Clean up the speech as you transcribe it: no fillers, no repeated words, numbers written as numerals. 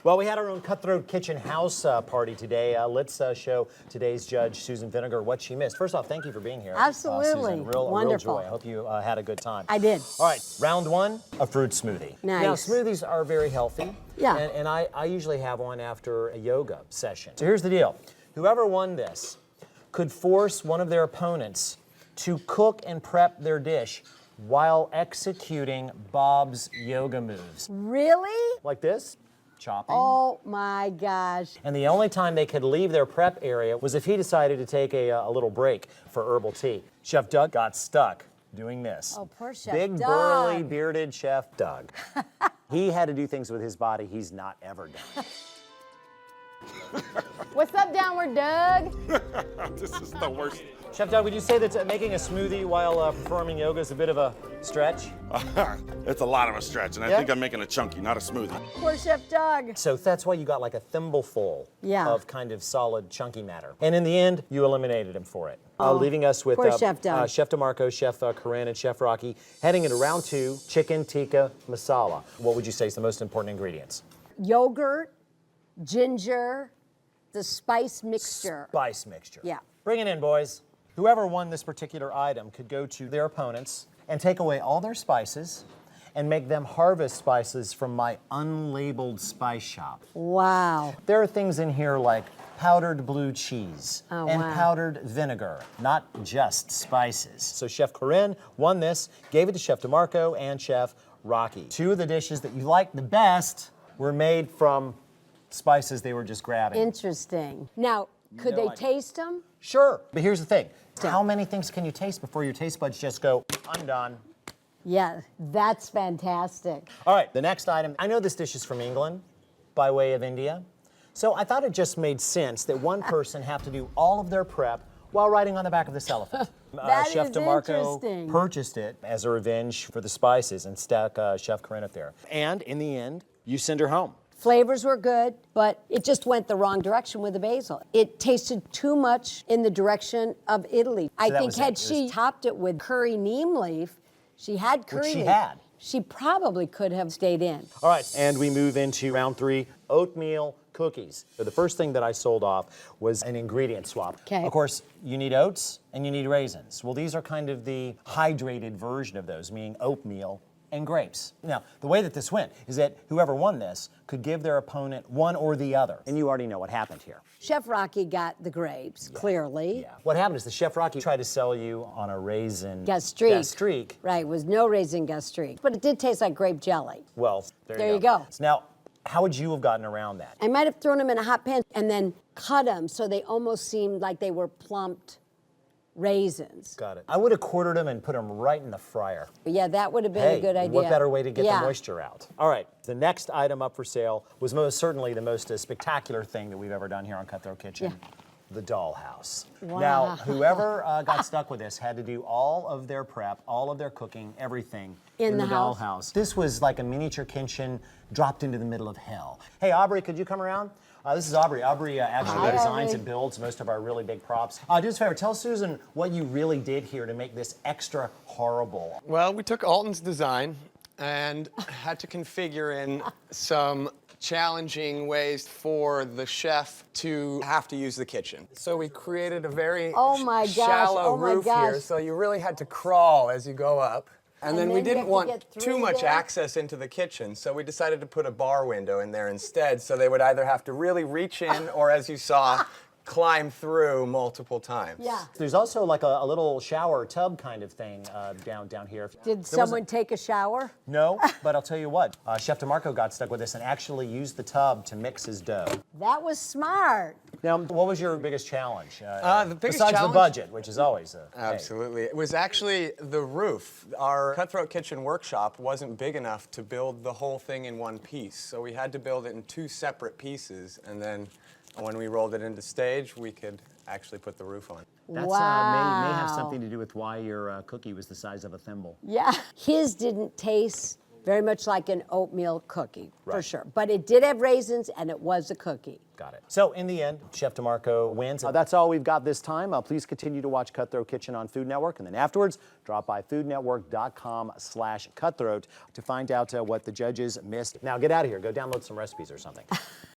Well, we had our own Cutthroat Kitchen house party today. Let's show today's Judge Susan Feniger what she missed. First off, thank you for being here. Absolutely. Susan, real Wonderful. joy. I hope you had a good time. I did. All right, round one, a fruit smoothie. Nice. Now, smoothies are very healthy. Yeah. And I usually have one after a yoga session. So here's the deal. Whoever won this could force one of their opponents to cook and prep their dish while executing Bob's yoga moves. Really? Like this. Chopping. Oh my gosh. And the only time they could leave their prep area was if he decided to take a little break for herbal tea. Chef Doug got stuck doing this. Oh, poor Chef Big, Doug. burly, bearded Chef Doug. He had to do things with his body he's not ever done. What's up, Downward Doug? This is the worst. Chef Doug, would you say that making a smoothie while performing yoga is a bit of a stretch? It's a lot of a stretch, and I think I'm making a chunky, not a smoothie. Poor Chef Doug. So that's why you got like a thimbleful Yeah. of kind of solid, chunky matter. And in the end, you eliminated him for it. Leaving us with poor Chef Doug. Chef DeMarco, Chef Corinne, and Chef Rocky, heading into round two, chicken tikka masala. What would you say is the most important ingredients? Yogurt, ginger, the spice mixture. Spice mixture. Yeah. Bring it in, boys. Whoever won this particular item could go to their opponents and take away all their spices and make them harvest spices from my unlabeled spice shop. Wow. There are things in here like powdered blue cheese Oh, and wow. powdered vinegar, not just spices. So Chef Corinne won this, gave it to Chef DeMarco and Chef Rocky. Two of the dishes that you liked the best were made from spices they were just grabbing. Interesting. Now, could No they idea. taste them? Sure, but here's the thing. How many things can you taste before your taste buds just go, I'm done? Yeah, that's fantastic. All right, the next item. I know this dish is from England by way of India. So I thought it just made sense that one person have to do all of their prep while riding on the back of this elephant. That Chef is DeMarco interesting. purchased it as a revenge for the spices and stuck Chef Corinne up there. And in the end, you send her home. Flavors were good, but it just went the wrong direction with the basil. It tasted too much in the direction of Italy. I that think was it. had It she topped it with curry neem leaf, she had curry Which she leaf. had. She probably could have stayed in. All right, and we move into round three, oatmeal cookies. So the first thing that I sold off was an ingredient swap. Okay. Of course, you need oats and you need raisins. Well, these are kind of the hydrated version of those, meaning oatmeal and grapes. Now, the way that this went is that whoever won this could give their opponent one or the other. And you already know what happened here. Chef Rocky got the grapes, clearly. Yeah. What happened is the Chef Rocky tried to sell you on a raisin Gastrique. Right, was no raisin gastrique. But it did taste like grape jelly. Well, There you go. So now, how would you have gotten around that? I might have thrown them in a hot pan and then cut them so they almost seemed like they were plumped raisins. Got it. I would have quartered them and put them right in the fryer. Yeah, that would have been Hey, a good idea. what better way to get Yeah. the moisture out? All right, the next item up for sale was most certainly the most spectacular thing that we've ever done here on Cutthroat Kitchen. Yeah. The dollhouse. Wow. Now, whoever got stuck with this had to do all of their prep, all of their cooking, everything In the the house? dollhouse. This was like a miniature kitchen dropped into the middle of hell. Hey, Aubrey, could you come around? This is Aubrey. Aubrey actually Hi, designs Aubrey. and builds most of our really big props. Do us a favor, tell Susan what you really did here to make this extra horrible. Well, we took Alton's design and had to configure in some challenging ways for the chef to have to use the kitchen. So we created a very Oh my gosh, shallow oh my roof here, gosh. so you really had to crawl as you go up. And then then we you didn't have to want get too through much there? access into the kitchen, so we decided to put a bar window in there instead, so they would either have to really reach in or, as you saw, climb through multiple times. Yeah. There's also like a little shower tub kind of thing down here. Did There was someone take a shower? No, but I'll tell you what, Chef DeMarco got stuck with this and actually used the tub to mix his dough. That was smart. Now, what was your biggest challenge? The biggest besides challenge- the budget, which is always a Absolutely. It was actually the roof. Our Cutthroat Kitchen workshop wasn't big enough to build the whole thing in one piece, so we had to build it in two separate pieces, and then when we rolled it into stage, we could actually put the roof on. That's may have Wow. something to do with why your cookie was the size of a thimble. Yeah. His didn't taste very much like an oatmeal cookie, for Right. sure. But it did have raisins, and it was a cookie. Got it. So in the end, Chef DeMarco wins. That's all we've got this time. Please continue to watch Cutthroat Kitchen on Food Network, and then afterwards, drop by foodnetwork.com/cutthroat to find out what the judges missed. Now get out of here. Go download some recipes or something.